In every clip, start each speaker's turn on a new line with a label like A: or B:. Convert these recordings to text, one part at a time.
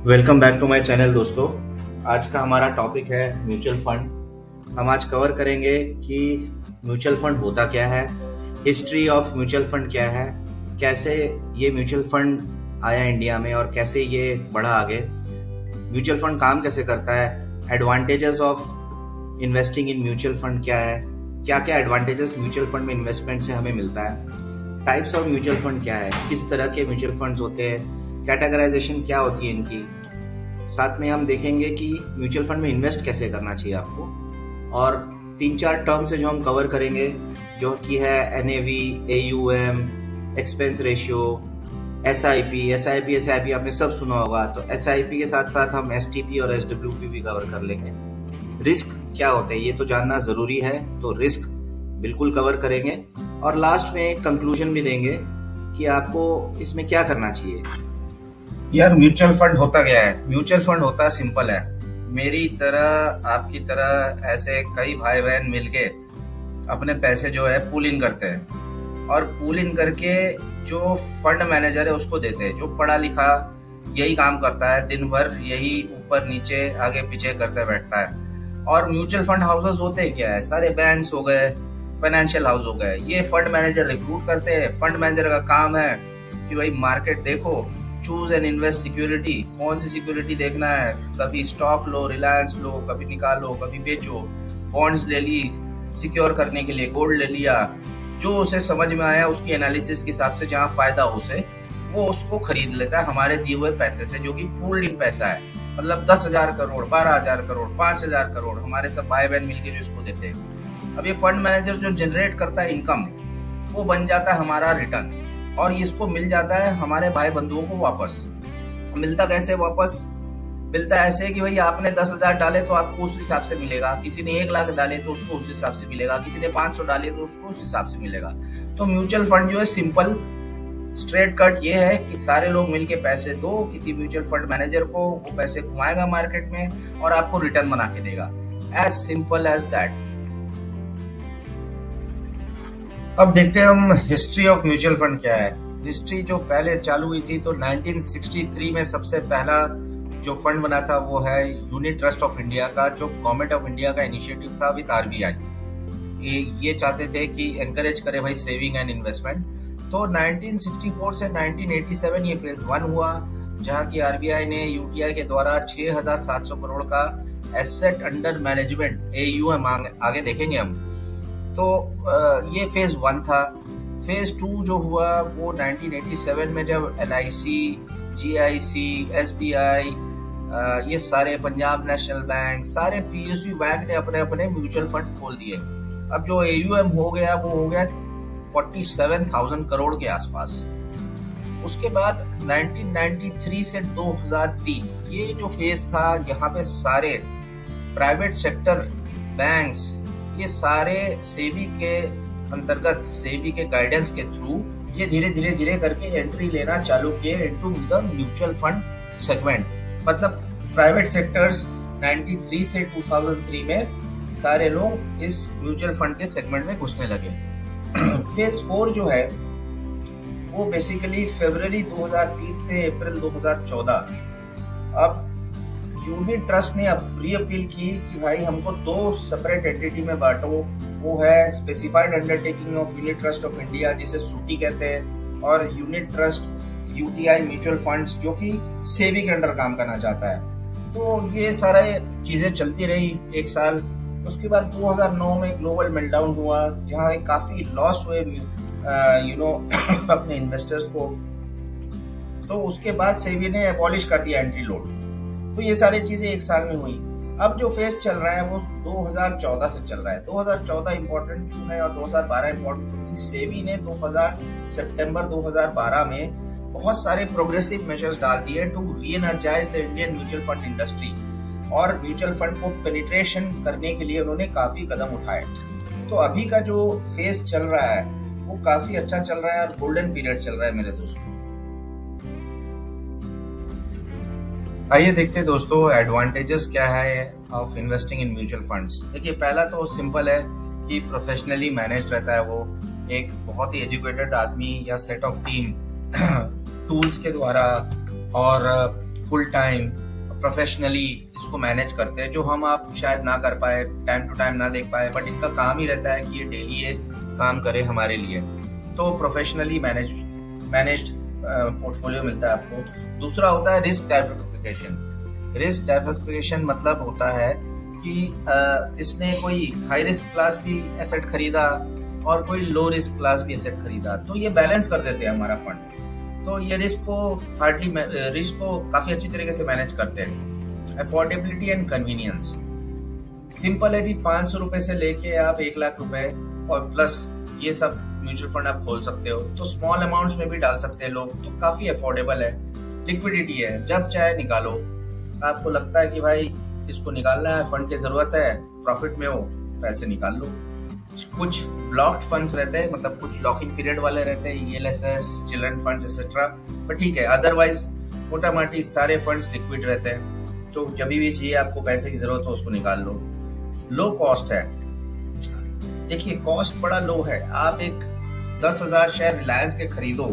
A: Welcome back to my channel दोस्तों। आज का हमारा टॉपिक है म्यूचुअल फंड। हम आज कवर करेंगे कि म्यूचुअल फंड होता क्या है, हिस्ट्री ऑफ म्यूचुअल फंड क्या है, कैसे ये म्यूचुअल फंड आया इंडिया में और कैसे ये बढ़ा आगे, म्यूचुअल फंड काम कैसे करता है, advantages of investing in mutual fund क्या है, क्या क्या एडवांटेजेस म्यूचुअल फंड में इन्वेस्टमेंट से हमें मिलता है, टाइप्स ऑफ म्यूचुअल फंड क्या है, किस तरह के म्यूचुअल फंड्स होते हैं, कैटेगराइजेशन क्या होती है इनकी। साथ में हम देखेंगे कि म्यूचुअल फंड में इन्वेस्ट कैसे करना चाहिए आपको, और 3-4 टर्म से जो हम कवर करेंगे जो कि है NAV, AUM, expense ratio, SIP आपने सब सुना होगा। तो SIP के साथ साथ हम STP और SWP भी कवर कर लेंगे। रिस्क क्या होते हैं ये तो जानना जरूरी है, तो रिस्क बिल्कुल कवर करेंगे और लास्ट में एक कंक्लूजन भी देंगे कि आपको इसमें क्या करना चाहिए। यार म्यूचुअल फंड होता क्या है? म्यूचुअल फंड होता सिंपल है। मेरी तरह आपकी तरह ऐसे कई भाई बहन मिलके अपने पैसे जो है पूल इन करते हैं और पूल इन करके जो फंड मैनेजर है उसको देते हैं, जो पढ़ा लिखा यही काम करता है, दिन भर यही ऊपर नीचे आगे पीछे करते बैठता है। और म्यूचुअल फंड हाउसेस होते क्या है? सारे बैंक्स हो गए, फाइनेंशियल हाउस हो गए, ये फंड मैनेजर रिक्रूट करते हैं। फंड मैनेजर का काम है कि भाई मार्केट देखो, चूज एंड इन्वेस्ट सिक्योरिटी, कौन सी सिक्योरिटी देखना है, कभी स्टॉक लो, रिलायंस लो, कभी निकालो, कभी बेचो, बॉन्ड्स ले ली सिक्योर करने के लिए, गोल्ड ले लिया, जो उसे समझ में आया उसकी एनालिसिस के हिसाब से जहाँ फायदा हो उसे वो उसको खरीद लेता है हमारे दिए हुए पैसे से, जो कि पूल्ड इन पैसा है। मतलब 10,000 करोड़, 12,000 करोड़, 5,000 करोड़ हमारे सब भाई बहन मिलकर जो इसको देते हैं। अब ये फंड मैनेजर जो जनरेट करता है इनकम, वो बन जाता है हमारा रिटर्न और इसको मिल जाता है हमारे भाई बंधुओं को वापस। मिलता कैसे वापस? मिलता ऐसे कि भाई आपने 10,000 डाले तो आपको उस हिसाब से मिलेगा, किसी ने 1 लाख डाले तो उसको उस हिसाब से मिलेगा, किसी ने 500 डाले तो उसको उस हिसाब से मिलेगा। तो म्यूचुअल फंड जो है सिंपल स्ट्रेट कट ये है कि सारे लोग मिलके पैसे दो किसी म्यूचुअल फंड मैनेजर को, वो पैसे घुमाएगा मार्केट में और आपको रिटर्न बना के देगा। As simple as that. अब देखते हैं हम हिस्ट्री ऑफ म्यूचुअल फंड क्या है। हिस्ट्री जो पहले चालू हुई थी तो 1963 में सबसे पहला जो फंड बना था वो है यूनिट ट्रस्ट ऑफ इंडिया का, जो गवर्नमेंट ऑफ इंडिया का इनिशिएटिव था विद RBI। ये चाहते थे कि एनकरेज करे भाई सेविंग एंड इन्वेस्टमेंट। तो 1964 से 1987 ये फेज 1 हुआ, जहाँ की RBI ने UTI के द्वारा 6,700 करोड़ का एसेट अंडर मैनेजमेंट AUM, आगे देखेंगे हम। तो ये फेज 1 था। फेज 2 जो हुआ वो 1987 में, जब LIC, GIC, SBI, ये सारे पंजाब नेशनल बैंक, सारे PSU बैंक ने अपने अपने म्यूचुअल फंड खोल दिए। अब जो AUM हो गया वो हो गया 47,000 करोड़ के आसपास। उसके बाद 1993 से 2003 ये जो फेज था, यहाँ पे सारे प्राइवेट सेक्टर बैंक्स ये सारे सेबी के अंतर्गत, सेबी के गाइडेंस के थ्रू ये धीरे धीरे करके एंट्री लेना चालू किए into the mutual fund segment. मतलब प्राइवेट सेक्टर्स 93 से 2003 में सारे लोग इस म्यूचुअल फंड के सेगमेंट में घुसने लगे। फेज 4 जो है वो बेसिकली फरवरी 2003 से अप्रैल 2014। अब यूनिट ट्रस्ट ने अपील की कि भाई हमको 2 सेपरेट एंटिटी में बांटो। वो है specified undertaking of unit trust of India, जिसे सूटी कहते हैं, और unit trust UTI mutual funds, जो कि सेबी के अंडर काम करना चाहता है। तो ये सारे चीजें चलती रही 1 साल। उसके बाद 2009 में ग्लोबल मेल्टडाउन हुआ, जहाँ काफी लॉस हुए अपने इन्वेस्टर्स को। तो उसके बाद सेबी ने एबॉलिश कर दिया एंट्री लोड। तो ये सारी चीजें 1 साल में हुई। अब जो फेज चल रहा है वो 2014 से चल रहा है। 2014 इम्पोर्टेंट क्यों है और 2012 इम्पोर्टेंट क्योंकि सेबी ने सितंबर 2012 में बहुत सारे प्रोग्रेसिव मेजर्स डाल दिए to reenergise the Indian mutual fund industry, और म्यूचुअल फंड को पेनिट्रेशन करने के लिए उन्होंने काफी कदम उठाए। तो अभी का जो फेज चल रहा है वो काफी अच्छा चल रहा है और गोल्डन पीरियड चल रहा है मेरे दोस्तों। आइए देखते हैं दोस्तों एडवांटेजेस क्या है of investing in mutual funds. देखिए पहला तो सिंपल है कि प्रोफेशनली मैनेज रहता है, वो एक बहुत ही एजुकेटेड आदमी या सेट ऑफ टीम टूल्स के द्वारा और फुल टाइम प्रोफेशनली इसको मैनेज करते हैं, जो हम आप शायद ना कर पाए, टाइम टू टाइम ना देख पाए, बट इनका काम ही रहता है कि ये डेली ये काम करे हमारे लिए। तो प्रोफेशनली मैनेज्ड पोर्टफोलियो मिलता है आपको। दूसरा होता है रिस्क डाइवर्सिफिकेशन। रिस्क डाइवर्सिफिकेशन मतलब होता है कि इसने कोई हाई रिस्क क्लास भी एसेट खरीदा और कोई लो रिस्क क्लास भी एसेट खरीदा, तो ये बैलेंस कर देते हैं हमारा फंड। तो ये रिस्क को काफी अच्छी तरीके से मैनेज करते हैं। अफोर्डेबिलिटी एंड कन्वीनियंस सिंपल है जी, 500 रुपए से लेके आप 1 लाख रुपए और प्लस ये सब म्यूचुअल फंड आप खोल सकते हो। तो स्मॉल अमाउंट्स में भी डाल सकते हैं लोग, तो काफी अफोर्डेबल है। लिक्विडिटी है, जब चाहे निकालो। आपको लगता है कि भाई इसको निकालना है, फंड की जरूरत है, प्रॉफिट में हो, पैसे निकाल लो। कुछ ब्लॉक्ड फंड्स रहते हैं, मतलब कुछ लॉक इन पीरियड वाले रहते हैं, ईएलएसएस, चिल्ड्रन फंड्स एक्सेट्रा, पर ठीक है। अदरवाइज मोटा माटी सारे फंड्स लिक्विड रहते हैं, तो जब भी चाहिए आपको पैसे की जरूरत हो उसको निकाल लो। लो कॉस्ट है, देखिए कॉस्ट बड़ा लो है। आप एक 10,000 शेयर रिलायंस के खरीदो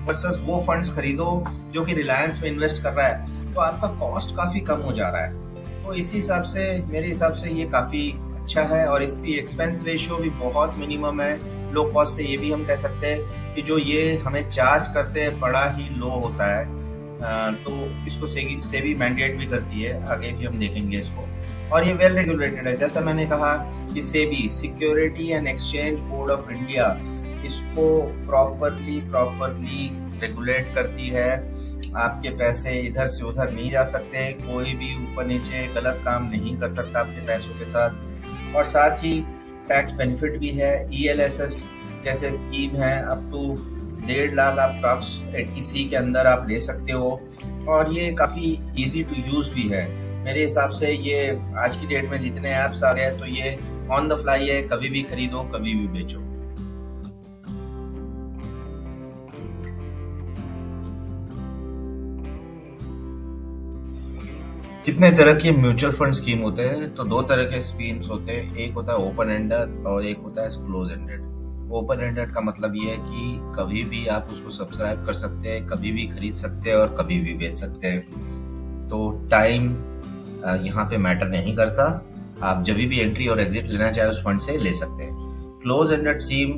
A: वर्सेस वो फंड्स खरीदो जो कि रिलायंस में इन्वेस्ट कर रहा है, तो आपका कॉस्ट काफी कम हो जा रहा है। तो इसी हिसाब से मेरे हिसाब से ये काफी अच्छा है, और इसकी एक्सपेंस रेशियो भी बहुत मिनिमम है। लो कॉस्ट से ये भी हम कह सकते हैं कि जो ये हमें चार्ज करते हैं बड़ा ही लो होता है। तो इसको सेबी मैंडेट भी करती है, आगे भी हम देखेंगे इसको। और ये वेल रेगुलेटेड है, जैसा मैंने कहा कि SEBI, security and exchange board of India, इसको प्रॉपरली रेगुलेट करती है। आपके पैसे इधर से उधर नहीं जा सकते, कोई भी ऊपर नीचे गलत काम नहीं कर सकता आपके पैसों के साथ। और साथ ही टैक्स बेनिफिट भी है। ईएलएसएस जैसे स्कीम है, अप टू 1.5 लाख आप टैक्स 80C के अंदर आप ले सकते हो, और ये काफी इजी टू यूज भी है। मेरे हिसाब से ये आज की डेट में जितने ऐप्स आ गए हैं, तो ये ऑन द फ्लाई है, कभी भी खरीदो कभी भी बेचो। कितने तरह के म्यूचुअल फंड स्कीम होते हैं? तो 2 तरह के स्कीम्स होते हैं, एक होता है ओपन एंडेड और एक होता है क्लोज एंडेड। ओपन एंडेड का मतलब ये है कि कभी भी आप उसको सब्सक्राइब कर सकते हैं, कभी भी खरीद सकते हैं और कभी भी बेच सकते हैं। तो टाइम यहाँ पे मैटर नहीं करता, आप जब भी एंट्री और एग्जिट लेना चाहे उस फंड से ले सकते हैं। क्लोज एंडेड स्कीम,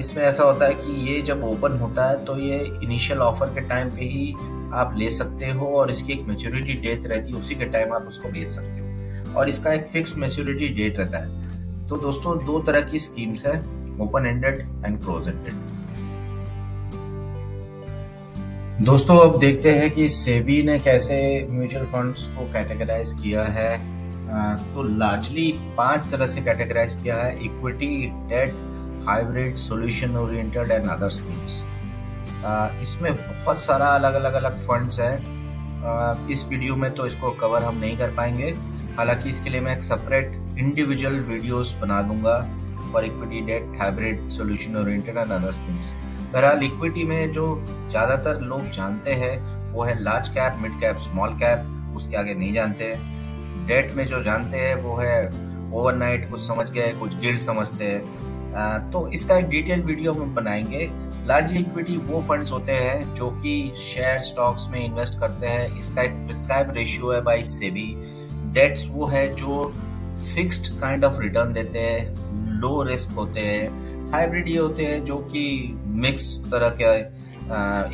A: इसमें ऐसा होता है कि ये जब ओपन होता है तो ये इनिशियल ऑफर के टाइम पे ही आप ले सकते हो, और इसकी एक मैच्योरिटी डेट रहती है, उसी के टाइम आप उसको बेच सकते हो, और इसका एक फिक्स मैच्योरिटी डेट रहता है। तो दोस्तों 2 तरह की स्कीम्स है, open ended and close ended. दोस्तों अब देखते हैं कि सेबी ने कैसे म्यूचुअल फंड्स को कैटेगराइज किया है। तो लार्जली 5 तरह से कैटेगराइज किया है: equity, debt, hybrid, solution oriented and other schemes. इसमें बहुत सारा अलग फंड्स है। इस वीडियो में तो इसको कवर हम नहीं कर पाएंगे, हालांकि इसके लिए मैं एक सेपरेट इंडिविजुअल वीडियोस बना दूंगा for equity, debt, hybrid, solution oriented and other schemes. बहरहाल इक्विटी में जो ज्यादातर लोग जानते हैं वो है large cap, mid cap, small cap, उसके आगे नहीं जानते। डेट में जो जानते हैं वो है ओवरनाइट, कुछ समझ गए, कुछ गिल्ड समझते हैं। तो इसका एक डिटेल वीडियो हम बनाएंगे। लार्ज इक्विटी वो फंड्स होते हैं जो कि शेयर स्टॉक्स में इन्वेस्ट करते हैं, इसका एक प्रिस्क्राइब रेशियो है बाय सेबी। डेट्स वो है जो फिक्स्ड काइंड ऑफ रिटर्न देते हैं, लो रिस्क होते हैं। हाइब्रिड ये होते हैं जो कि मिक्स तरह के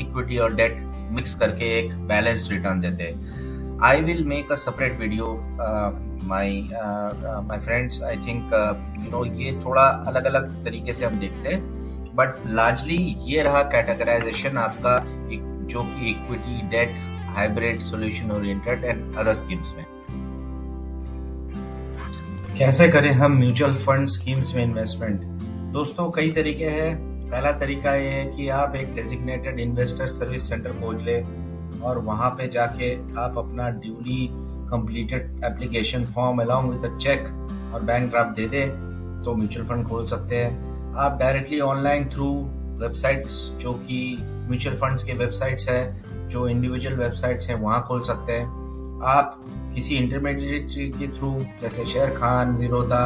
A: इक्विटी और डेट मिक्स करके एक बैलेंस्ड रिटर्न देते हैं। I will make a separate video, my friends. I think ये थोड़ा अलग तरीके से हम देखते हैं, बट लार्जली ये रहा कैटेगराइजेशन आपका, जो कि equity, debt, hybrid, solution oriented and other schemes में। कैसे करें हम म्यूचुअल फंड स्कीम्स में इन्वेस्टमेंट? दोस्तों कई तरीके हैं। पहला तरीका ये है कि आप एक डेजिग्नेटेड इन्वेस्टर सर्विस सेंटर खोज ले और वहां पे जाके आप अपना duly completed application form along with a cheque और बैंक ड्राफ्ट दे दे, तो म्यूचुअल फंड खोल सकते हैं। आप डायरेक्टली ऑनलाइन थ्रू वेबसाइट्स, जो कि म्यूचुअल फंड्स के वेबसाइट्स है, जो इंडिविजुअल वेबसाइट्स हैं, वहां खोल सकते हैं। आप किसी इंटरमीडिएट के थ्रू, जैसे शेर खान, जीरोधा,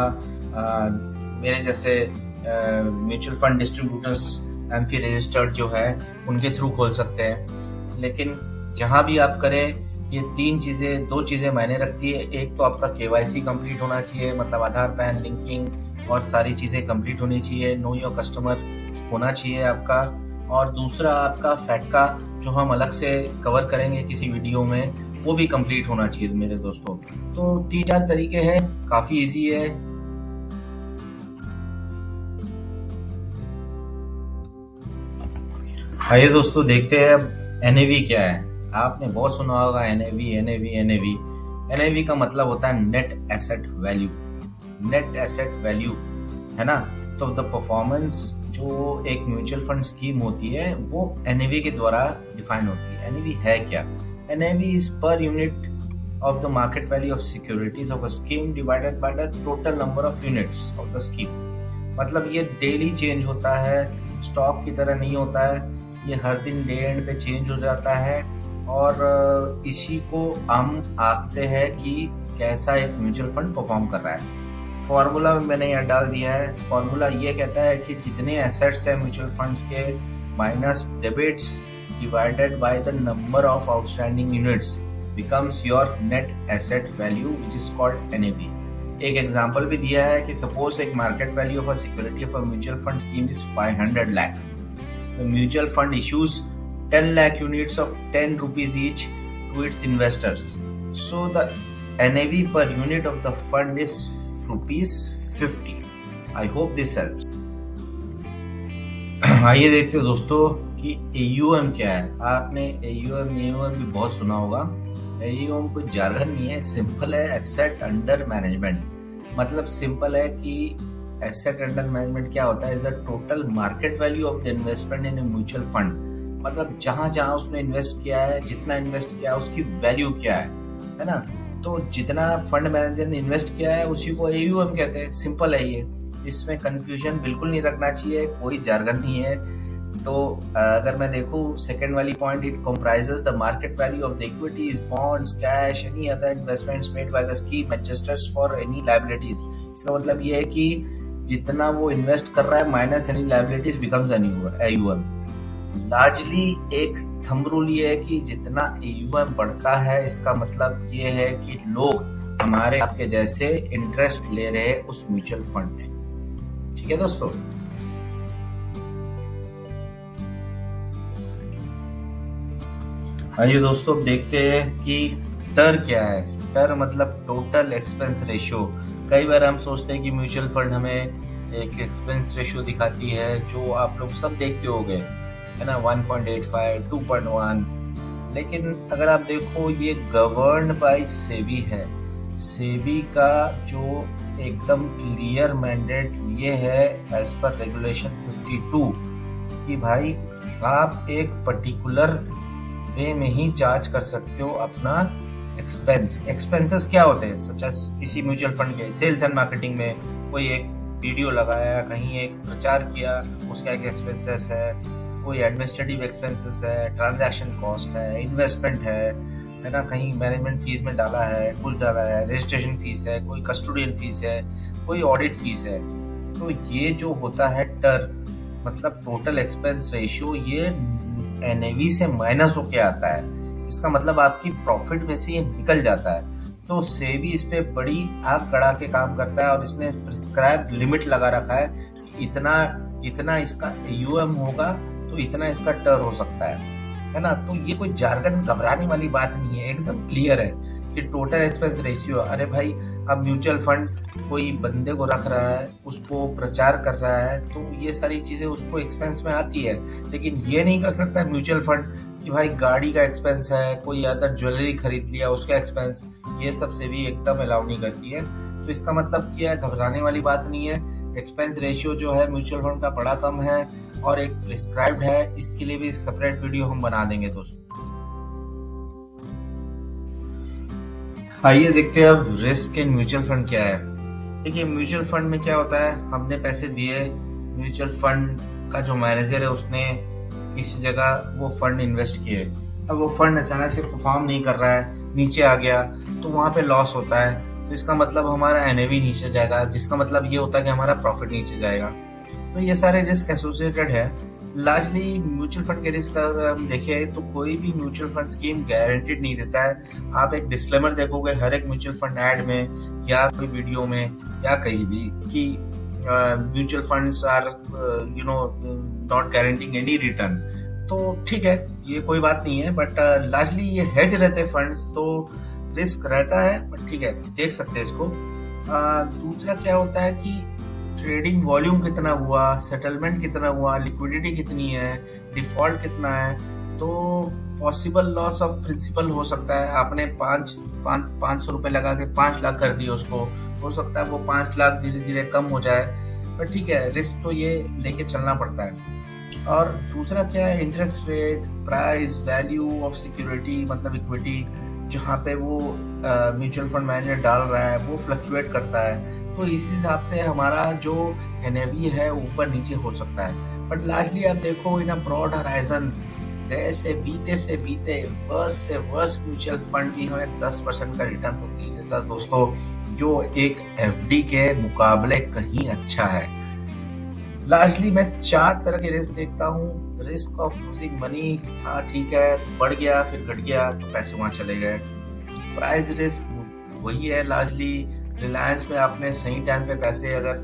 A: मेरे जैसे mutual fund distributors AMFI registered जो है, उनके थ्रू खोल सकते हैं। लेकिन जहां भी आप करें ये दो चीजें मायने रखती है। एक तो आपका केवाईसी कंप्लीट होना चाहिए, मतलब आधार पैन लिंकिंग और सारी चीजें कंप्लीट होनी चाहिए, नो योर कस्टमर होना चाहिए आपका। और दूसरा आपका फैटका, जो हम अलग से कवर करेंगे किसी वीडियो में, वो भी कंप्लीट होना चाहिए मेरे दोस्तों। तो 3-4 तरीके हैं, काफी इजी है। आइए दोस्तों देखते हैं अब एनएवी क्या है। आपने बहुत सुना होगा एनएवी का मतलब होता है net asset value. Net asset value है ना। तो द परफॉर्मेंस जो एक म्यूचुअल फंड स्कीम होती है वो एनएवी के द्वारा डिफाइन होती है। एनएवी है क्या? NAV is per unit of the market value of securities of a scheme divided by the total number of units of the scheme। मतलब ये डेली चेंज होता है, स्टॉक की तरह नहीं होता है, ये हर दिन डे एंड पे चेंज हो जाता है। और इसी को हम आंकते हैं कि कैसा एक म्यूचुअल फंड परफॉर्म कर रहा है। फॉर्मूला मैंने यहाँ डाल दिया है। फॉर्मूला ये कहता है कि जितने एसेट्स हैं म्यूचुअल फंड्स के minus debits divided by the number of outstanding units becomes your net asset value which is called NAV। एक एग्जांपल भी दिया है कि सपोज एक market value of a security of a mutual fund scheme is 500 lakh. The mutual fund issues 10 lakh units of 10 rupees each to its investors. So the NAV per unit of the fund is rupees 50। I hope this helps। आइए देखते हैं दोस्तों कि AUM क्या है। आपने AUM भी बहुत सुना होगा। AUM कोई जार्गन नहीं है, सिंपल है, एसेट अंडर मैनेजमेंट। मतलब सिंपल है कि एसेट अंडर मैनेजमेंट क्या होता है, is the total market value of the investment in a mutual fund. मतलब जहां जहां उसने इन्वेस्ट किया है, जितना इन्वेस्ट किया है, उसकी वैल्यू क्या है ना। तो जितना फंड मैनेजर ने इन्वेस्ट किया है उसी को AUM कहते हैं। सिंपल है ये, इसमें कंफ्यूजन बिल्कुल नहीं रखना चाहिए, कोई जार्गन नहीं है। तो अगर मैं देखूं सेकंड वाली point, it comprises the market value of the equities, bonds, cash, any other investments made by the scheme adjusters for any liabilities. इसका मतलब ये है कि जितना वो इन्वेस्ट कर रहा है minus any liabilities becomes AUM। Largely एक थंब रूल ये है कि जितना AUM बढ़ता है इसका मतलब ये है कि लोग हमारे आपके जैसे इंटरेस्ट ले रहे हैं उस म्यूचुअल फंड में। ठीक है दोस्तों। आइए दोस्तों देखते हैं कि टर क्या है। टर मतलब टोटल एक्सपेंस रेशियो। कई बार हम सोचते हैं कि म्यूचुअल फंड हमें एक एक्सपेंस रेशियो दिखाती है, जो आप लोग सब देखते होंगे, है ना, 1.85, 2.1। लेकिन अगर आप देखो ये गवर्न्ड बाय सेबी है। सेबी का जो एकदम क्लियर मैंडेट ये है एज पर रेगुलेशन 52 कि भाई आप एक पर्टिकुलर वे में ही चार्ज कर सकते हो अपना एक्सपेंसेस क्या होते हैं, सच एज किसी म्यूचुअल फंड के सेल्स एंड मार्केटिंग में कोई एक वीडियो लगाया, कहीं एक प्रचार किया, उसका एक एक्सपेंसेस है, कोई एडमिनिस्ट्रेटिव एक्सपेंसेस है, ट्रांजैक्शन कॉस्ट है, इन्वेस्टमेंट है ना, कहीं मैनेजमेंट फीस में डाला है, कुछ डाला है, रजिस्ट्रेशन फीस है, कोई कस्टोडियन फीस है, कोई ऑडिट फीस है। तो ये जो होता है टर मतलब टोटल एक्सपेंस रेशियो, ये NAV से माइनस होके आता है। इसका मतलब आपकी प्रॉफिट में से ये निकल जाता है। तो सेबी इस पे बड़ी आग गड़ा के काम करता है और इसने प्रिस्क्राइब लिमिट लगा रखा है कि इतना इसका AUM होगा तो इतना इसका टर हो सकता है ना। तो ये कोई जार्गन घबराने वाली बात नहीं है, एकदम क्लियर है कि टोटल एक्सपेंस रेशियो। अरे भाई, अब म्यूचुअल फंड कोई बंदे को रख रहा है, उसको प्रचार कर रहा है, तो ये सारी चीजें उसको एक्सपेंस में आती है। लेकिन ये नहीं कर सकता म्यूचुअल फंड कि भाई गाड़ी का एक्सपेंस है, कोई अदर ज्वेलरी खरीद लिया उसका एक्सपेंस, ये सब से भी एकदम अलाउ नहीं करती है। तो इसका मतलब क्या है, घबराने वाली बात नहीं है। एक्सपेंस रेशियो जो है म्यूचुअल फंड का बड़ा कम है और एक प्रिस्क्राइब्ड है। इसके लिए भी सेपरेट वीडियो हम बना देंगे दोस्तों। आइए देखते हैं अब रिस्क इन म्यूचुअल फंड क्या है। देखिए म्यूचुअल फंड में क्या होता है, हमने पैसे दिए, म्यूचुअल फंड का जो मैनेजर है उसने किसी जगह वो फंड इन्वेस्ट किए, अब वो फंड अचानक से परफॉर्म नहीं कर रहा है, नीचे आ गया, तो वहां पे लॉस होता है। तो इसका मतलब हमारा NAV नीचे जाएगा, जिसका मतलब ये होता है कि हमारा प्रॉफिट नीचे जाएगा। तो ये सारे रिस्क एसोसिएटेड है। लार्जली म्यूचुअल फंड के रिस्क अगर हम देखें तो कोई भी म्यूचुअल फंड स्कीम गारंटीड नहीं देता है। आप एक डिस्क्लेमर देखोगे हर एक म्यूचुअल फंड ऐड में या कोई वीडियो में या कहीं भी कि mutual funds are not guaranteeing any return. तो ठीक है, ये कोई बात नहीं है, बट लार्जली ये हेज रहते फंड्स, तो रिस्क रहता है, बट ठीक है, देख सकते हैं इसको। दूसरा क्या होता है कि ट्रेडिंग वॉल्यूम कितना हुआ, सेटलमेंट कितना हुआ, लिक्विडिटी कितनी है, डिफॉल्ट कितना है। तो पॉसिबल लॉस ऑफ प्रिंसिपल हो सकता है। आपने 500 रुपए लगा के 5 लाख कर दिए उसको, हो सकता है वो 5 लाख धीरे धीरे कम हो जाए, पर ठीक है, रिस्क तो ये लेके चलना पड़ता है। और दूसरा क्या है, interest rate, price, value of security मतलब इक्विटी जहाँ पे वो म्यूचुअल फंड मैनेजर डाल रहा है वो फ्लक्चुएट करता है। तो इस हिसाब से हमारा जो एनएवी है ऊपर नीचे हो सकता है। बट लार्जली आप देखो इन अ ब्रॉड हराइजन, से बीते वर्स से वर्स म्यूचुअल फंड भी हमें 10% का रिटर्न तो नहीं देता दोस्तों, जो एक एफडी के मुकाबले कहीं अच्छा है। लार्जली मैं 4 तरह के रिस्क देखता हूँ। रिस्क ऑफ लूजिंग मनी, हाँ ठीक है, बढ़ गया फिर घट गया तो पैसे वहां चले गए। प्राइस रिस्क वही है, लार्जली रिलायंस में आपने सही टाइम पे पैसे अगर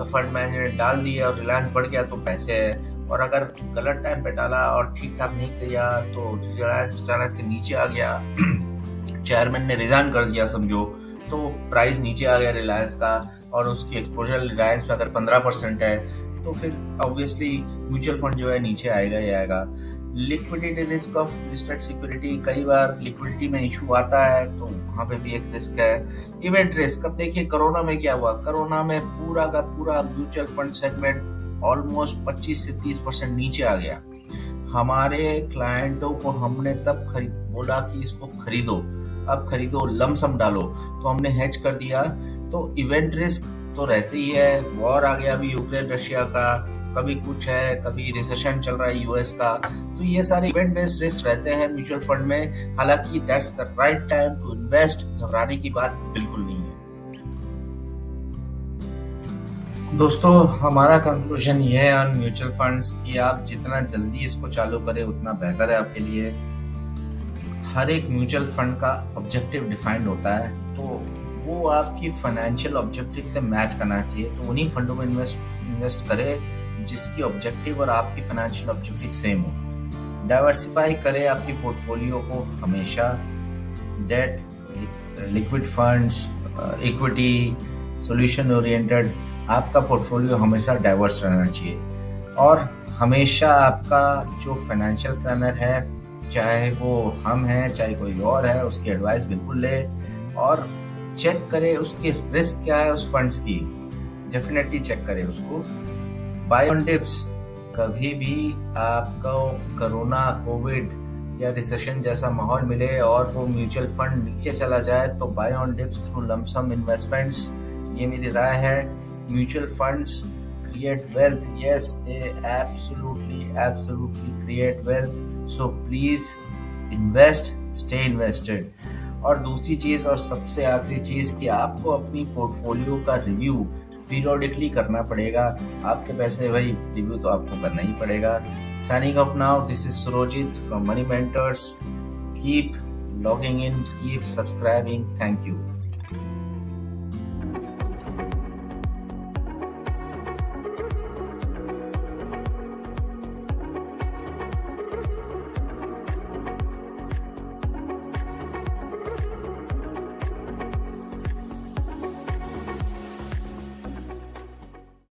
A: फंड मैनेजर ने डाल दिए और रिलायंस बढ़ गया तो पैसे है, और अगर गलत टाइम पे डाला और ठीक ठाक नहीं किया तो रिलायंस अचानक से नीचे आ गया चेयरमैन ने रिजाइन कर दिया समझो, तो प्राइस नीचे आ गया रिलायंस का, और उसकी एक्सपोजर रिलायंस पे अगर 15% है तो फिर ऑब्वियसली म्यूचुअल फंड जो है नीचे आएगा ही आएगा। Liquidity risk of listed security, कई बार लिक्विडिटी में इशू आता है तो वहां पे भी एक रिस्क है। इवेंट रिस्क, अब देखिए कोरोना में क्या हुआ, कोरोना में पूरा का पूरा म्यूचुअल फंड सेगमेंट ऑलमोस्ट 25 से 30% नीचे आ गया। हमारे क्लाइंटों को हमने तब बोला कि इसको खरीदो, अब खरीदो, लमसम डालो, तो हमने हेज कर दिया। तो इवेंट रिस्क तो रहती ही है, वॉर आ गया अभी यूक्रेन रशिया का, कभी कुछ है, कभी रिसेशन चल रहा है यूएस का, तो ये सारे इवेंट बेस्ड रिस्क रहते हैं म्यूचुअल फंड में। हालांकि that's the right time to invest, घबराने की बात बिल्कुल नहीं है। दोस्तों हमारा कंक्लूजन ये है ऑन म्यूचुअल फंड्स कि आप जितना जल्दी इसको चालू करें उतना बेहतर है आपके लिए। हर एक म्यूचुअल फंड का ऑब्जेक्टिव डिफाइंड होता है, तो वो आपकी फाइनेंशियल ऑब्जेक्टिव से मैच करना चाहिए, तो उन्हीं फंडों में इन्वेस्ट करें जिसकी ऑब्जेक्टिव और आपकी फाइनेंशियल ऑब्जेक्टिव सेम हो। डाइवर्सिफाई करें आपकी पोर्टफोलियो को हमेशा, debt, liquid funds, equity, solution oriented, आपका पोर्टफोलियो हमेशा डाइवर्स रहना चाहिए। और हमेशा आपका जो फाइनेंशियल प्लानर है, चाहे वो हम हैं चाहे कोई और है, उसकी एडवाइस बिल्कुल ले और चेक करे उसकी रिस्क क्या है उस फंड्स की, डेफिनेटली चेक करे उसको। बाय ऑन डिप्स, कभी भी आपको कोरोना, कोविड या रिसेशन जैसा माहौल मिले और वो म्यूचुअल फंड नीचे चला जाए तो buy on dips through lump sum investments, ये मेरी राय है। Mutual funds create wealth, yes they absolutely create wealth, so please invest, stay invested। और दूसरी चीज और सबसे आखिरी चीज कि आपको अपनी पोर्टफोलियो का रिव्यू पीरियोडिकली करना पड़ेगा। आपके पैसे भाई रिव्यू तो आपको करना ही पड़ेगा। Signing off now, this is Surojit from money mentors. Keep logging in, keep subscribing, thank you.